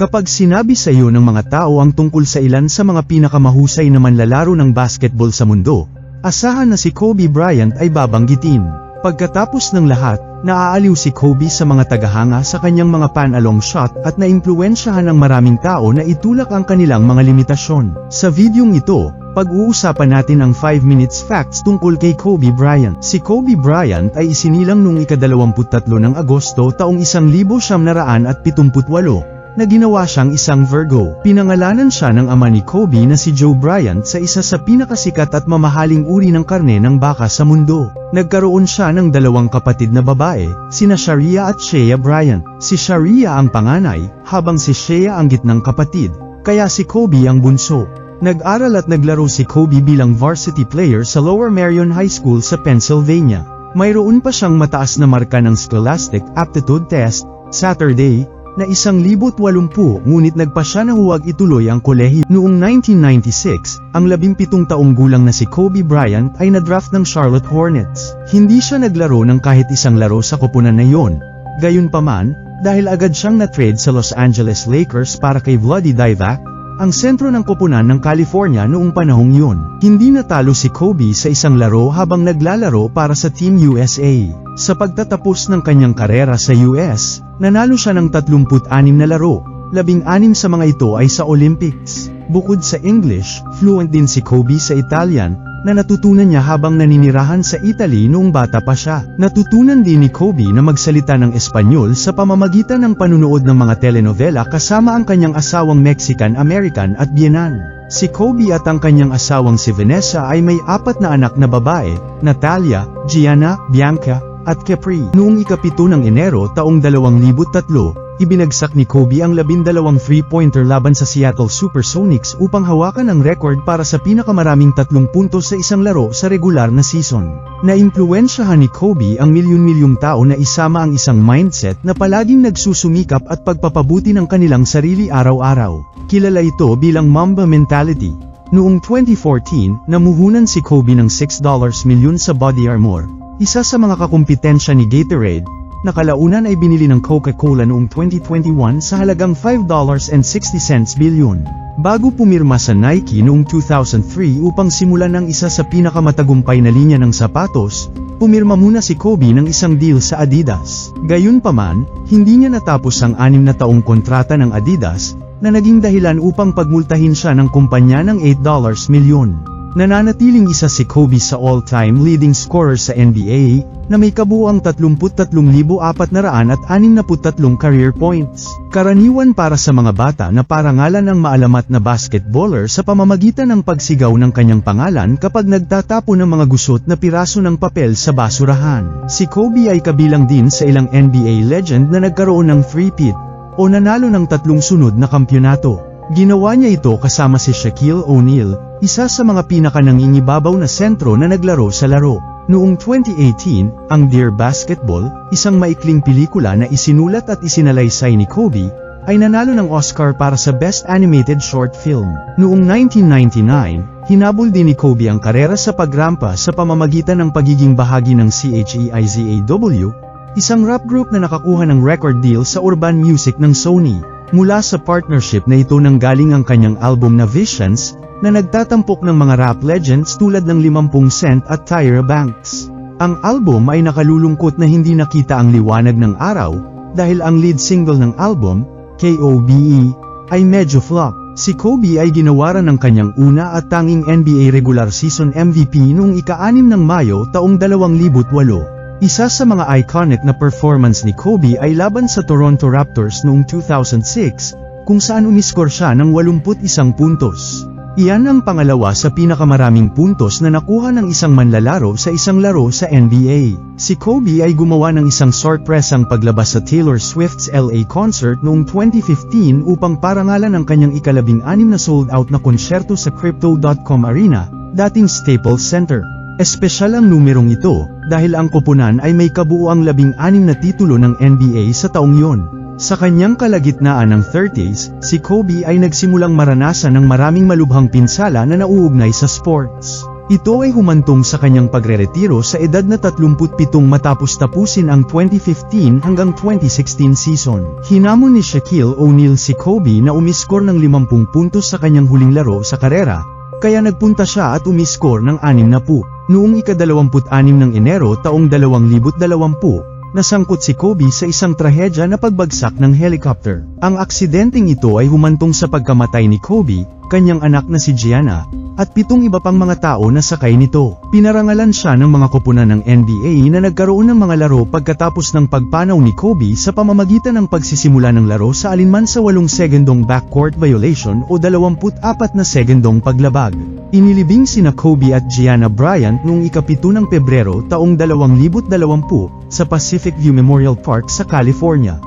Kapag sinabi sa iyo ng mga tao ang tungkol sa ilan sa mga pinakamahusay na manlalaro ng basketball sa mundo, asahan na si Kobe Bryant ay babanggitin. Pagkatapos ng lahat, naaaliw si Kobe sa mga tagahanga sa kanyang mga pan-along shot at naimpluwensyahan ng maraming tao na itulak ang kanilang mga limitasyon. Sa videong ito, pag-uusapan natin ang 5 minutes facts tungkol kay Kobe Bryant. Si Kobe Bryant ay isinilang noong ika-23 ng Agosto taong 1978 na ginawa siyang isang Virgo. Pinangalanan siya ng ama ni Kobe na si Joe Bryant sa isa sa pinakasikat at mamahaling uri ng karne ng baka sa mundo. Nagkaroon siya ng 2 kapatid na babae, sina Sharia at Shea Bryant. Si Sharia ang panganay, habang si Shea ang gitnang kapatid, kaya si Kobe ang bunso. Nag-aral at naglaro si Kobe bilang varsity player sa Lower Merion High School sa Pennsylvania. Mayroon pa siyang mataas na marka ng Scholastic Aptitude Test, Saturday, na 1,080, ngunit nagpa siya na huwag ituloy ang kolehiyo. Noong 1996, ang 17 taong gulang na si Kobe Bryant ay na-draft ng Charlotte Hornets. Hindi siya naglaro ng kahit isang laro sa koponan na iyon. Gayunpaman, dahil agad siyang na-trade sa Los Angeles Lakers para kay Vlade Divac, ang sentro ng koponan ng California noong panahong yun. Hindi natalo si Kobe sa isang laro habang naglalaro para sa Team USA. Sa pagtatapos ng kanyang karera sa US, nanalo siya ng 36 na laro, 16 sa mga ito ay sa Olympics. Bukod sa English, fluent din si Kobe sa Italian, na natutunan niya habang naninirahan sa Italy noong bata pa siya. Natutunan din ni Kobe na magsalita ng Espanyol sa pamamagitan ng panunood ng mga telenovela kasama ang kanyang asawang Mexican-American at Biyenan. Si Kobe at ang kanyang asawang si Vanessa ay may 4 na anak na babae, Natalia, Gianna, Bianca, at Capri. Noong ika-7 ng Enero taong 2003, ibinagsak ni Kobe ang 12 3-pointer laban sa Seattle Supersonics upang hawakan ang record para sa pinakamaraming 3 puntos sa isang laro sa regular na season. Naimpluwensyahan ni Kobe ang milyon-milyong tao na isama ang isang mindset na palaging nagsusumikap at pagpapabuti ng kanilang sarili araw-araw. Kilala ito bilang Mamba Mentality. Noong 2014, namuhunan si Kobe ng $6 milyon sa Body Armor, isa sa mga kakumpetensya ni Gatorade, na kalaunan ay binili ng Coca-Cola noong 2021 sa halagang $5.60 bilyon. Bago pumirma sa Nike noong 2003 upang simulan ang isa sa pinakamatagumpay na linya ng sapatos, pumirma muna si Kobe ng isang deal sa Adidas. Gayunpaman, hindi niya natapos ang 6 na taong kontrata ng Adidas, na naging dahilan upang pagmultahin siya ng kumpanya ng $8 milyon. Nananatiling isa si Kobe sa all-time leading scorer sa NBA, na may kabuuang 33,463 career points. Karaniwan para sa mga bata na parangalan ang maalamat na basketballer sa pamamagitan ng pagsigaw ng kanyang pangalan kapag nagtatapo ng mga gusot na piraso ng papel sa basurahan. Si Kobe ay kabilang din sa ilang NBA legend na nagkaroon ng three-peat, o nanalo ng 3 sunod na kampyonato. Ginawa niya ito kasama si Shaquille O'Neal, isa sa mga pinaka-nangingibabaw na sentro na naglaro sa laro. Noong 2018, ang Dear Basketball, isang maikling pelikula na isinulat at isinalaysay ni Kobe, ay nanalo ng Oscar para sa Best Animated Short Film. Noong 1999, hinabol din ni Kobe ang karera sa pagrampa sa pamamagitan ng pagiging bahagi ng CHEIZAW, isang rap group na nakakuha ng record deal sa urban music ng Sony. Mula sa partnership na ito nanggaling ang kanyang album na Visions, na nagtatampok ng mga rap legends tulad ng 50 Cent at Tyra Banks. Ang album ay nakalulungkot na hindi nakita ang liwanag ng araw, dahil ang lead single ng album, KOBE, ay medyo flop. Si Kobe ay ginawaran ng kanyang una at tanging NBA regular season MVP noong ika-6 ng Mayo taong 2008. Isa sa mga iconic na performance ni Kobe ay laban sa Toronto Raptors noong 2006, kung saan umiskor siya ng 81 puntos. Iyan ang pangalawa sa pinakamaraming puntos na nakuha ng isang manlalaro sa isang laro sa NBA. Si Kobe ay gumawa ng isang sorpresang paglabas sa Taylor Swift's LA concert noong 2015 upang parangalan ang kanyang ika-16 na sold-out na konsyerto sa Crypto.com Arena, dating Staples Center. Espesyal ang numerong ito, dahil ang koponan ay may kabuuang 16 na titulo ng NBA sa taong yon. Sa kanyang kalagitnaan ng 30s, si Kobe ay nagsimulang maranasan ng maraming malubhang pinsala na nauugnay sa sports. Ito ay humantong sa kanyang pagreretiro sa edad na 37 matapos tapusin ang 2015 hanggang 2016 season. Hinamon ni Shaquille O'Neal si Kobe na umiskor ng 50 puntos sa kanyang huling laro sa karera, kaya nagpunta siya at umiskor ng 60. Noong ika-26 ng Enero taong 2020, nasangkot si Kobe sa isang trahedya na pagbagsak ng helicopter. Ang aksidenteng ito ay humantong sa pagkamatay ni Kobe, kanyang anak na si Gianna, at 7 iba pang mga tao na sakay nito. Pinarangalan siya ng mga koponan ng NBA na nagkaroon ng mga laro pagkatapos ng pagpanaw ni Kobe sa pamamagitan ng pagsisimula ng laro sa alinman sa 8 segundong backcourt violation o 24 na segundong paglabag. Inilibing sina Kobe at Gianna Bryant noong ika-7 ng Pebrero taong 2020 sa Pacific View Memorial Park sa California.